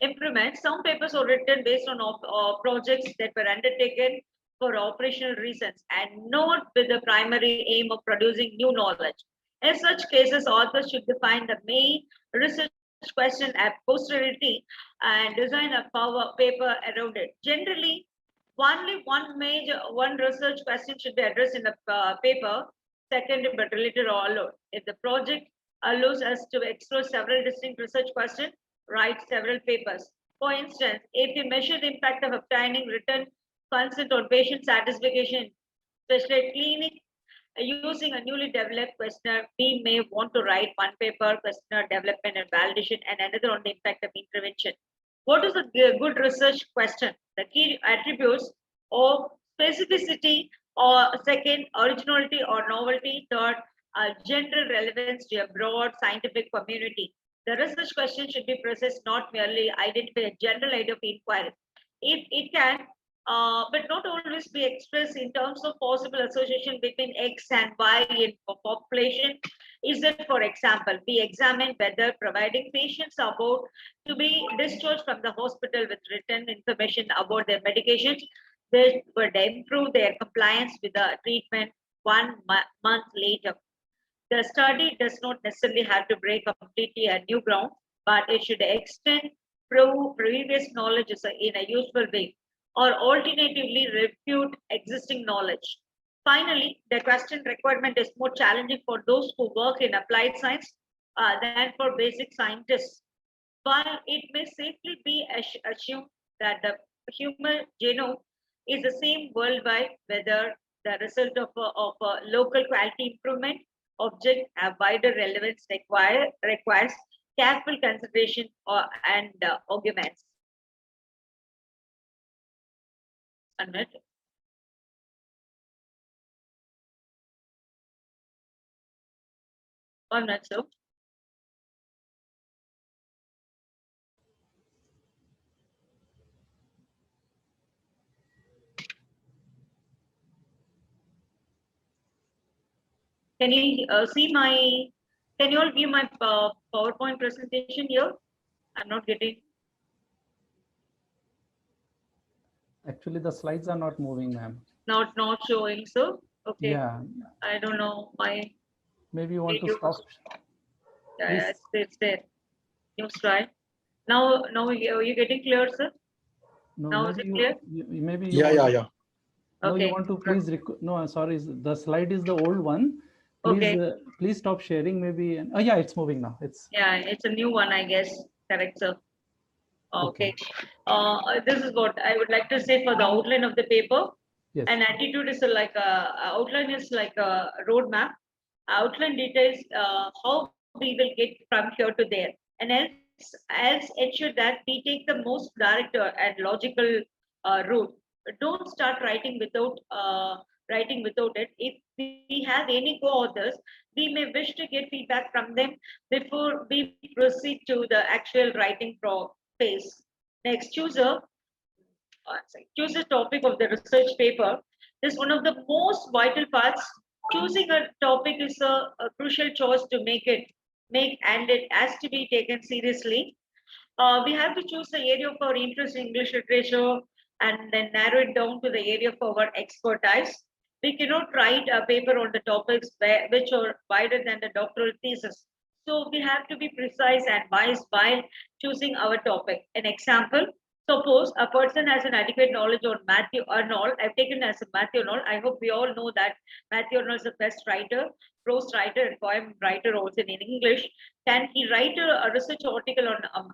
improvements. Some papers are written based on projects that were undertaken for operational reasons and not with the primary aim of producing new knowledge. In such cases, authors should define the main research question at posterity and design a paper around it. Generally, only one research question should be addressed in the paper, secondary but related or alone. If the project allows us to explore several distinct research questions, write several papers. For instance, if you measure the impact of obtaining written consent on patient satisfaction, especially clinic, using a newly developed questionnaire, we may want to write one paper, questionnaire development and validation, and another on the impact of intervention. What is a good research question? The key attributes of specificity, or second, originality or novelty, third, general relevance to a broad scientific community. The research question should be processed not merely identify a general idea of inquiry. If it can, but not always be expressed in terms of possible association between X and Y in population. Is that, for example, we examine whether providing patients about to be discharged from the hospital with written information about their medications, they would improve their compliance with the treatment 1 month later. The study does not necessarily have to break completely a new ground, but it should extend previous knowledge in a useful way, or alternatively refute existing knowledge. Finally, the question requirement is more challenging for those who work in applied science than for basic scientists. While it may safely be assumed that the human genome is the same worldwide, whether the result of a local quality improvement object have wider relevance requires careful consideration and arguments. One minute. One minute, sir. Can you see my, can you all view my PowerPoint presentation here? I'm not getting. Actually, the slides are not moving, ma'am. Not showing, so okay. Yeah. I don't know my. Maybe you want to stop. Yeah, it's there. You try. Now are you getting clear, sir? No, now is it clear? Maybe you Yeah. No, okay. you want to please. No, I'm sorry. The slide is the old one. Please, okay. Please stop sharing. Maybe. Oh, yeah, it's moving now. Yeah, it's a new one, I guess. Correct, sir. Okay. This is what I would like to say for the outline of the paper. Yes. An attitude is like outline is like a roadmap. Outline details how we will get from here to there, and else ensure that we take the most direct and logical route. Don't start writing without it. If we have any co-authors, we may wish to get feedback from them before we proceed to the actual writing phase. Next, choose a topic of the research paper. This is one of the most vital parts. Choosing a topic is a crucial choice to make, and it has to be taken seriously. We have to choose the area of our interest in English literature and then narrow it down to the area of our expertise. We cannot write a paper on the topics which are wider than the doctoral thesis. So we have to be precise and wise while choosing our topic. An example, suppose a person has an adequate knowledge on Matthew Arnold. I've taken as a Matthew Arnold. I hope we all know that Matthew Arnold is the best writer, prose writer, and poem writer also in English. Can he write a research article on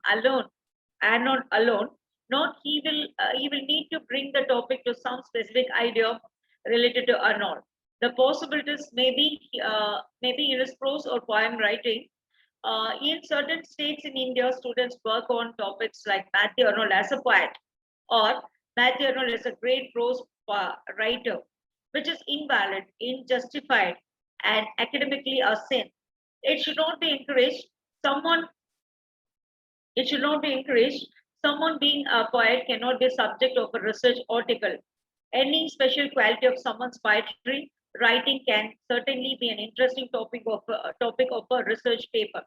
Arnold alone? Not he will need to bring the topic to some specific idea related to Arnold. The possibilities maybe in his prose or poem writing. In certain states in India, students work on topics like Matthew Arnold as a poet or Matthew Arnold is a great prose writer, which is invalid, unjustified, and academically a sin. It should not be encouraged. Someone it should not be encouraged. Someone being a poet cannot be subject of a research article. Any special quality of someone's poetry writing can certainly be an interesting topic of a research paper.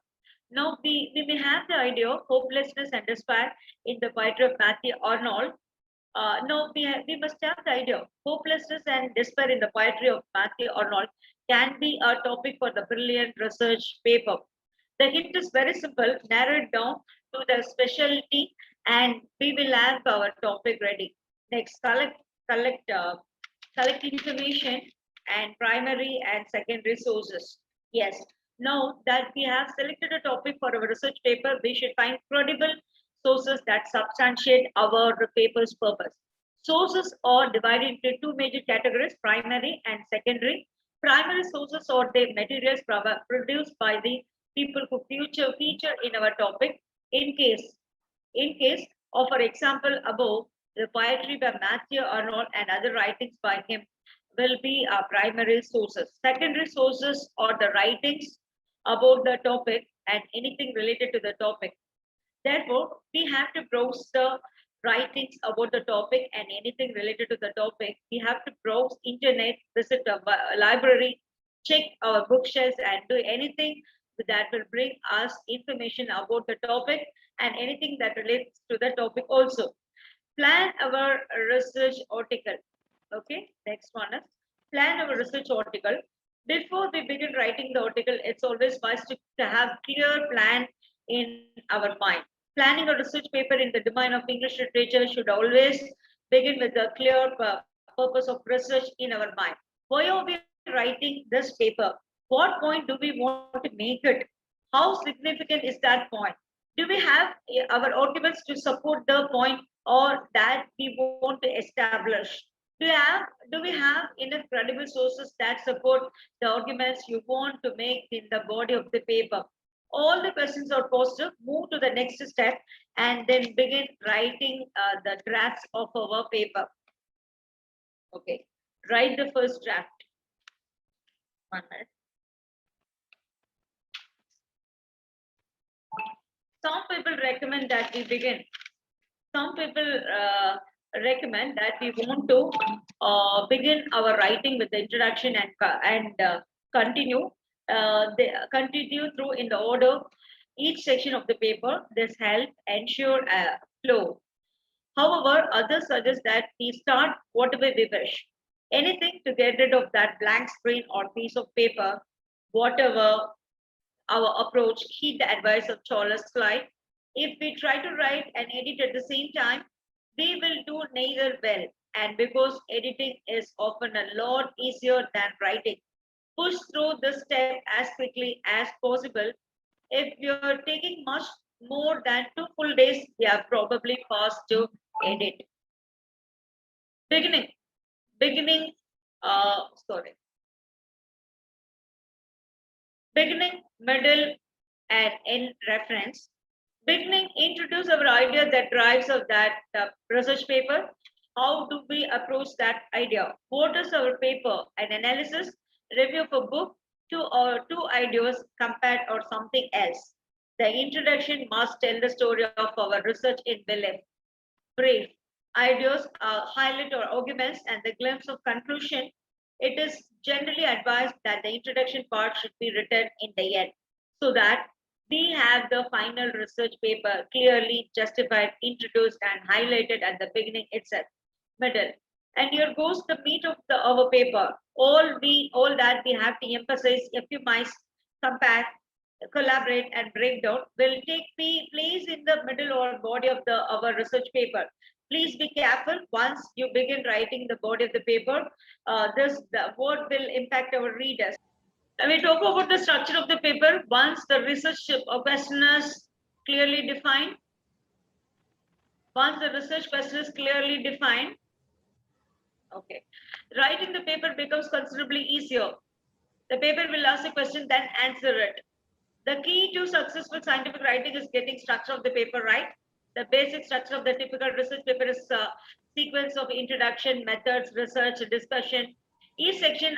Now we may have the idea of hopelessness and despair in the poetry of Matthew Arnold. No, we must have the idea. Hopelessness and despair in the poetry of Matthew Arnold can be a topic for the brilliant research paper. The hint is very simple, narrow it down to the specialty, and we will have our topic ready. Next, collect, uh, collect information and primary and secondary sources. Yes, now that we have selected a topic for our research paper, we should find credible sources that substantiate our paper's purpose. Sources are divided into two major categories, primary and secondary. Primary sources are the materials produced by the people who feature in our topic. In case, in case of, for example, above, the poetry by Matthew Arnold and other writings by him will be our primary sources. Secondary sources are the writings about the topic and anything related to the topic. Therefore, we have to browse the writings about the topic and anything related to the topic. We have to browse internet, visit a library, check our bookshelves, and do anything that will bring us information about the topic and anything that relates to the topic also. Plan our research article. Okay, next one is plan our research article. Before we begin writing the article, it's always wise to have clear plan in our mind. Planning a research paper in the domain of English literature should always begin with a clear purpose of research in our mind. Why are we writing this paper? What point do we want to make it? How significant is that point? Do we have our arguments to support the point or that we want to establish? Do we have enough credible sources that support the arguments you want to make in the body of the paper? All the questions are positive. Move to the next step and then begin writing the drafts of our paper. Okay, write the first draft. 1 minute. Some people recommend that we begin. Some people recommend that we want to begin our writing with the introduction and continue continue through in the order each section of the paper. This help ensure a flow. However, others suggest that we start whatever we wish. Anything to get rid of that blank screen or piece of paper, whatever our approach, heed the advice of Charles Clyde. If we try to write and edit at the same time, we will do neither well. And because editing is often a lot easier than writing, push through this step as quickly as possible. If you're taking much more than 2 full days, we are probably fast to edit. Beginning, beginning, sorry. Beginning, middle, and end reference. Beginning, introduce our idea that drives of that research paper. How do we approach that idea? What is our paper? An analysis, review of a book, two ideas compared or something else. The introduction must tell the story of our research in brief. Ideas, highlight or arguments, and the glimpse of conclusion. It is generally advised that the introduction part should be written in the end so that we have the final research paper clearly justified, introduced, and highlighted at the beginning itself. Middle. And here goes the meat of our paper. All that we have to emphasize, optimize, compare, collaborate, and break down will take place in the middle or body of our research paper. Please be careful once you begin writing the body of the paper. The word will impact our readers. When we talk about the structure of the paper, once the research question is clearly defined, okay, writing the paper becomes considerably easier. The paper will ask a question, then answer it. The key to successful scientific writing is getting structure of the paper right. The basic structure of the typical research paper is a sequence of introduction, methods, research, discussion. Each section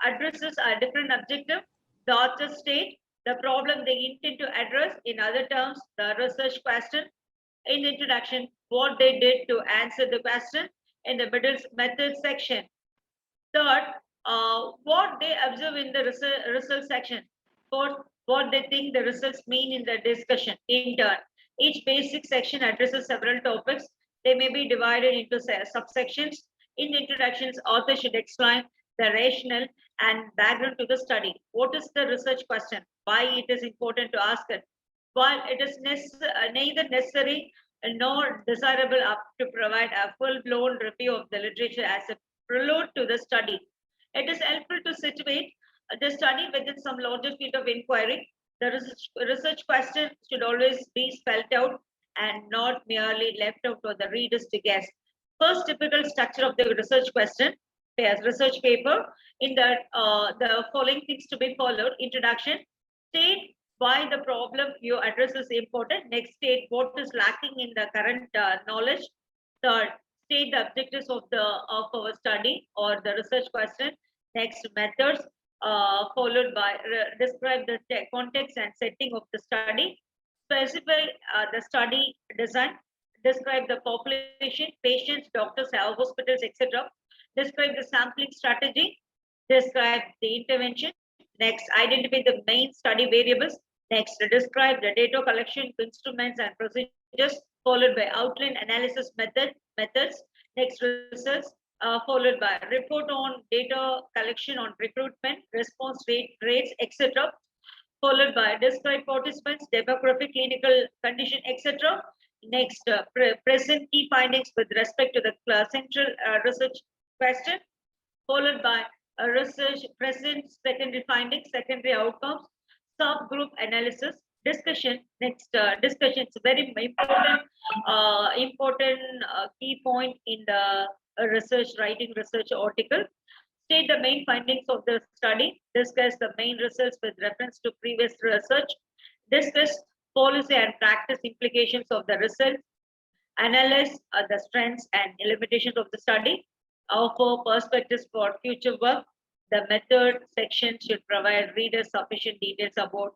addresses a different objective. The author state the problem they intend to address. In other terms, the research question. In the introduction, what they did to answer the question. In the middle method section. Third, what they observe in the research section. Fourth, what they think the results mean in the discussion. In turn, each basic section addresses several topics. They may be divided into subsections. In the introductions, author should explain the rationale and background to the study. What is the research question? Why it is important to ask it? While it is neither necessary nor desirable to provide a full-blown review of the literature as a prelude to the study, it is helpful to situate the study within some larger field of inquiry. The research question should always be spelled out and not merely left out for the readers to guess. First, typical structure of the research question, as research paper. In that, the following things to be followed: introduction, state why the problem you address is important. Next, state what is lacking in the current knowledge. Third, state the objectives of our study or the research question. Next, methods, followed by describe the context and setting of the study. Specify the study design. Describe the population, patients, doctors, hospitals, etc. Describe the sampling strategy. Describe the intervention. Next, identify the main study variables. Next, describe the data collection instruments and procedures, followed by outline analysis methods. Next, results, followed by report on data collection on recruitment, response rates, etc. Followed by describe participants, demographic, clinical condition, etc. Next, present key findings with respect to the central research question, followed by a research present secondary findings, secondary outcomes, subgroup analysis, discussion. Next, discussion is very important key point in the writing research article. State the main findings of the study, discuss the main results with reference to previous research, discuss policy and practice implications of the results, analyze the strengths and limitations of the study, offer perspectives for future work. The method section should provide readers sufficient details about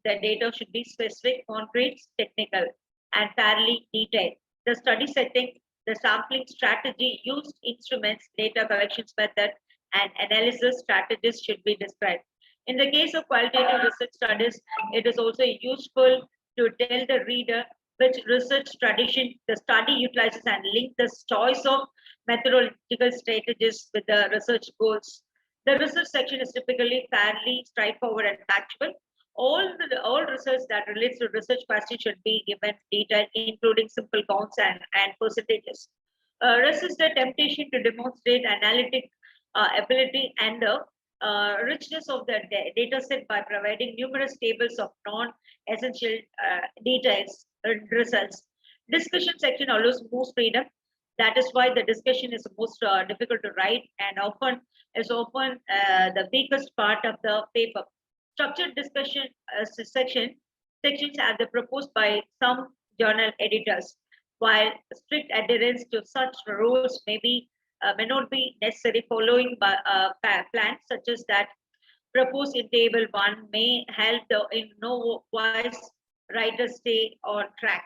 the data should be specific, concrete, technical, and fairly detailed. The study setting, the sampling strategy, used instruments, data collections method, and analysis strategies should be described. In the case of qualitative research studies, it is also useful to tell the reader which research tradition the study utilizes and link the choice of methodological strategies with the research goals. The research section is typically fairly straightforward and factual. All research that relates to research questions should be given detail, including simple counts and percentages. Resist the temptation to demonstrate analytic ability and the richness of the data set by providing numerous tables of non-essential details results. Discussion section allows most freedom. That is why the discussion is most difficult to write and often the weakest part of the paper. Structured discussion sections are proposed by some journal editors, while strict adherence to such rules may not be necessary. Following by plans such as that proposed in table 1 may help in no wise writers stay on track.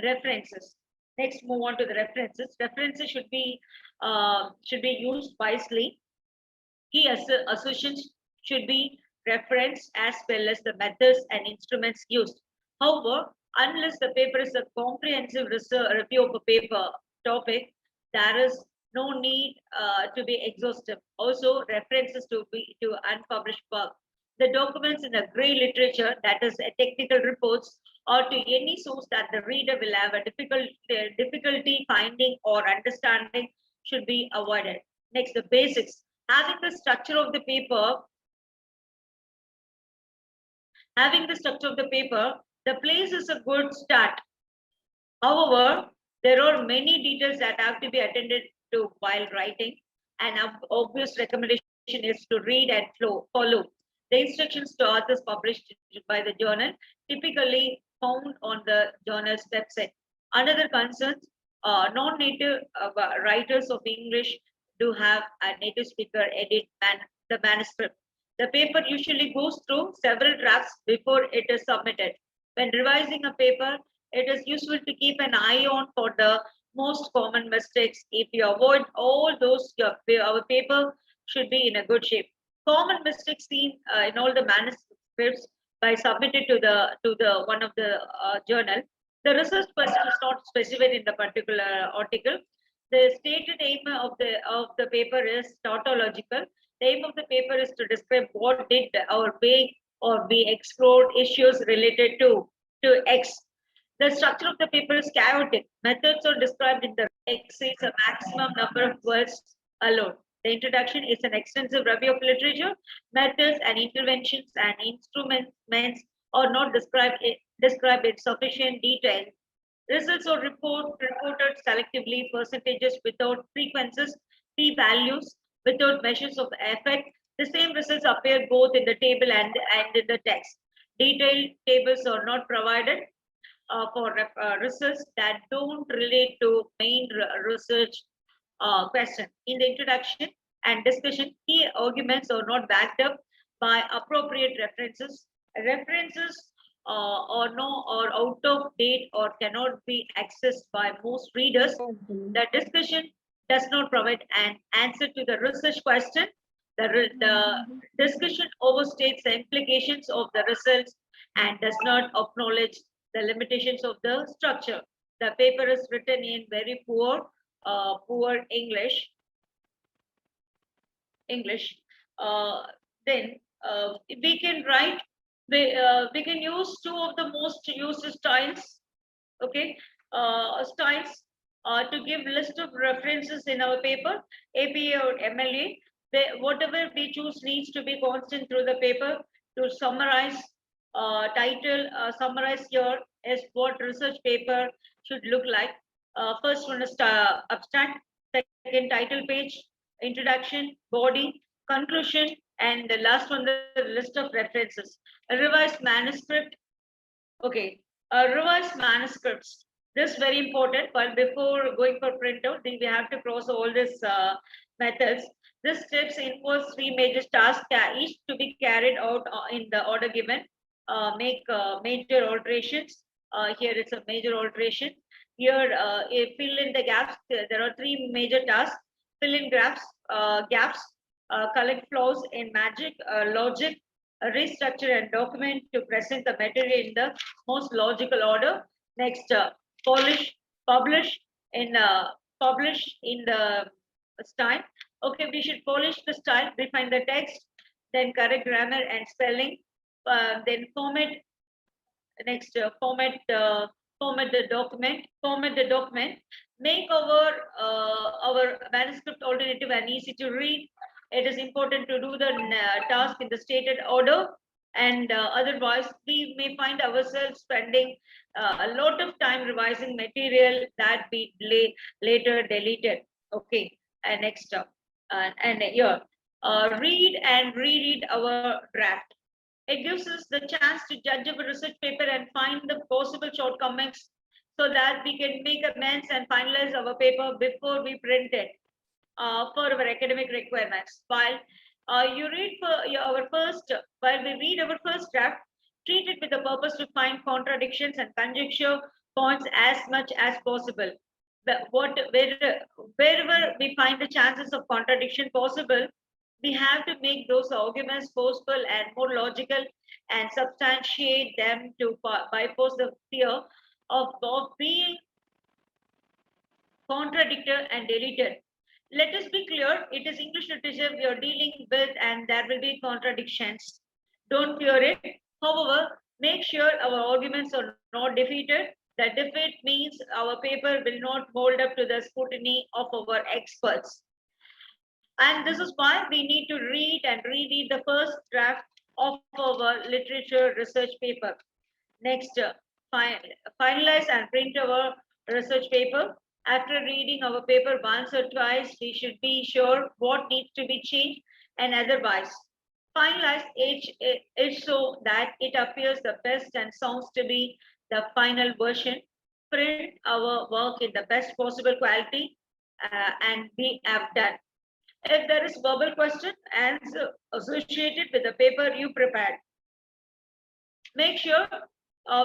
References. Next, move on to the references. References should be used wisely. Key assertions should be referenced as well as the methods and instruments used. However, unless the paper is a comprehensive review of a paper topic, there is no need to be exhaustive. Also, references to unpublished work. The documents in the gray literature, that is technical reports, or to any source that the reader will have a difficulty finding or understanding should be avoided. Next, the basics. Having the structure of the paper, the place is a good start. However, there are many details that have to be attended to while writing. An obvious recommendation is to read and follow the instructions to authors published by the journal, typically found on the journal's website. Another concern, non-native writers of English do have a native speaker edit the manuscript. The paper usually goes through several drafts before it is submitted. When revising a paper, it is useful to keep an eye on for the most common mistakes. If you avoid all those, our paper should be in a good shape. common mistakes seen in all the manuscripts by submitted to the one of the journal. The research question is not specified in the particular article. The stated aim of the paper is tautological. The aim of the paper is to describe what did or we explored issues related to X. The structure of the paper is chaotic. Methods are described in the exceeds a maximum number of words alone. The introduction is an extensive review of literature. Methods and interventions and instruments are not described in sufficient detail. Results are reported selectively, percentages without frequencies, p-values without measures of effect. The same results appear both in the table and in the text. Detailed tables are not provided for research that don't relate to main research question. In the introduction and discussion, key arguments are not backed up by appropriate references. References are out of date or cannot be accessed by most readers. The discussion does not provide an answer to the research question. The discussion overstates the implications of the results and does not acknowledge the limitations of the structure. The paper is written in very poor English. Then we can write. We can use two of the most used styles. Okay, styles to give list of references in our paper, APA or MLA. Whatever we choose needs to be constant through the paper to summarize. Title summarize here is what research paper should look like. First one is abstract, second title page, introduction, body, conclusion, and the last one the list of references. A revised manuscript. Okay, revised manuscripts. This is very important. But before going for printout, we have to cross all these methods. This steps involves three major tasks, each to be carried out in the order given. Make major alterations. Here it's a major alteration. Here, fill in the gaps. There are three major tasks: fill in gaps, collect flaws in logic, restructure and document to present the material in the most logical order. Next, publish in the style. Okay, we should polish the style, refine the text, then correct grammar and spelling. Then format. Next, format the document. Make our manuscript alternative and easy to read. It is important to do the task in the stated order, and otherwise we may find ourselves spending a lot of time revising material that we later deleted. Okay, and next up, and here, read and reread our draft. It gives us the chance to judge our research paper and find the possible shortcomings so that we can make amends and finalize our paper before we print it for our academic requirements. While we read our first draft, treat it with the purpose to find contradictions and conjecture points as much as possible. But wherever we find the chances of contradiction possible, we have to make those arguments forceful and more logical and substantiate them to bypass the fear of being contradicted and deleted. Let us be clear, it is English literature we are dealing with and there will be contradictions. Don't fear it. However, make sure our arguments are not defeated. The defeat means our paper will not hold up to the scrutiny of our experts. And this is why we need to read and reread the first draft of our literature research paper. Next, finalize and print our research paper. After reading our paper once or twice, we should be sure what needs to be changed and otherwise. Finalize it so that it appears the best and sounds to be the final version. Print our work in the best possible quality and we have done. If there is verbal question answer associated with the paper you prepared, make sure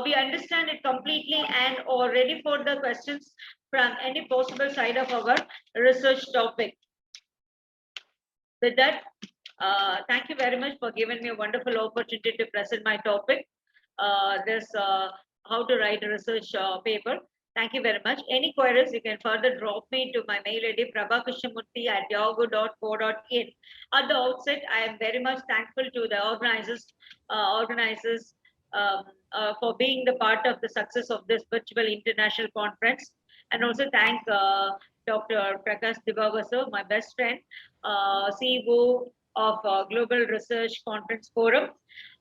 we understand it completely and are ready for the questions from any possible side of our research topic. With that, Thank you very much for giving me a wonderful opportunity to present my topic. This how to write a research paper. Thank you very much. Any queries, you can further drop me to my mail ID prabhakrishnamurthy@yahoo.co.in. At the outset, I am very much thankful to the organizers for being the part of the success of this virtual international conference, and also thank Dr. Prakash Dibaga sir, my best friend, CEO of Global Research Conference Forum.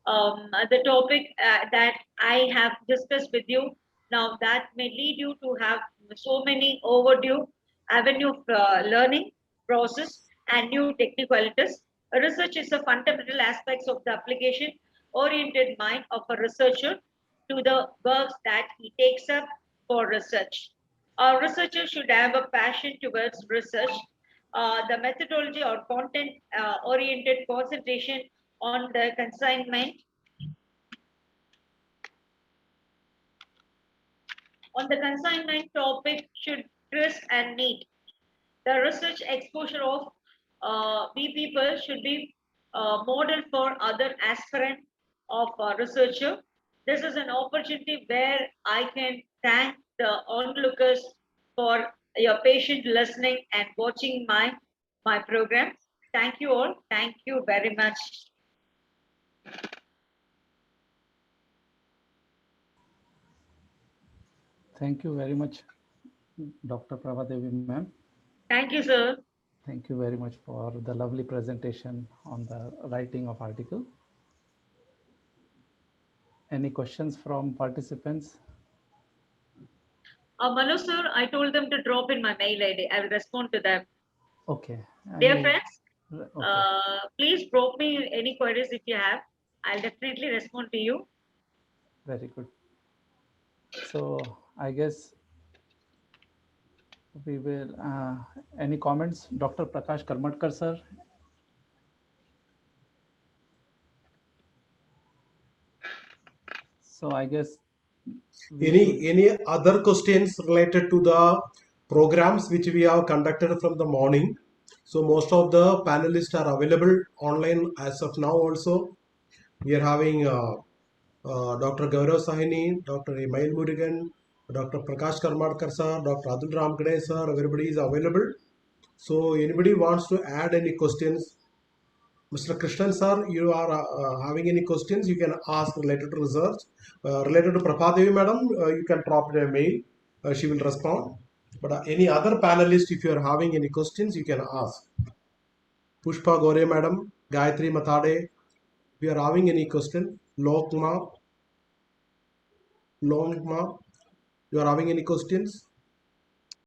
The topic that I have discussed with you now, that may lead you to have so many overdue avenue of learning process and new technicalities. Research is a fundamental aspects of the application oriented mind of a researcher to the works that he takes up for research. A researcher should have a passion towards research. The methodology or content oriented concentration on the consignment topic should crisp and neat. The research exposure of we people should be model for other aspirant of researcher. This is an opportunity where I can thank the onlookers for your patient listening and watching my program. Thank you all. Thank you very much. Thank you very much, Dr. Prabhadevi ma'am. Thank you, sir. Thank you very much for the lovely presentation on the writing of article. Any questions from participants? Manu sir, I told them to drop in my mail ID. I will respond to them. Okay. Dear friends, okay. please drop me any queries if you have. I'll definitely respond to you. Very good. So I guess we will, any comments, Dr. Prakash Karmatkar sir? So I guess any other questions related to the programs which we have conducted from the morning? So most of the panelists are available online as of now. Also, we are having Dr. Gaurav Sahini, Dr. Email Murugan, Dr. Prakash Karmadkar sir, Dr. Adul Ramkade sir. Everybody is available. So anybody wants to add any questions? Mr. Krishnan sir, you are having any questions, you can ask related to research. Related to Prabhadevi madam, you can drop a mail. She will respond. But any other panelist, if you are having any questions, you can ask. Pushpa Gore madam, Gayatri Mathade, if you are having any question, Longma, you are having any questions?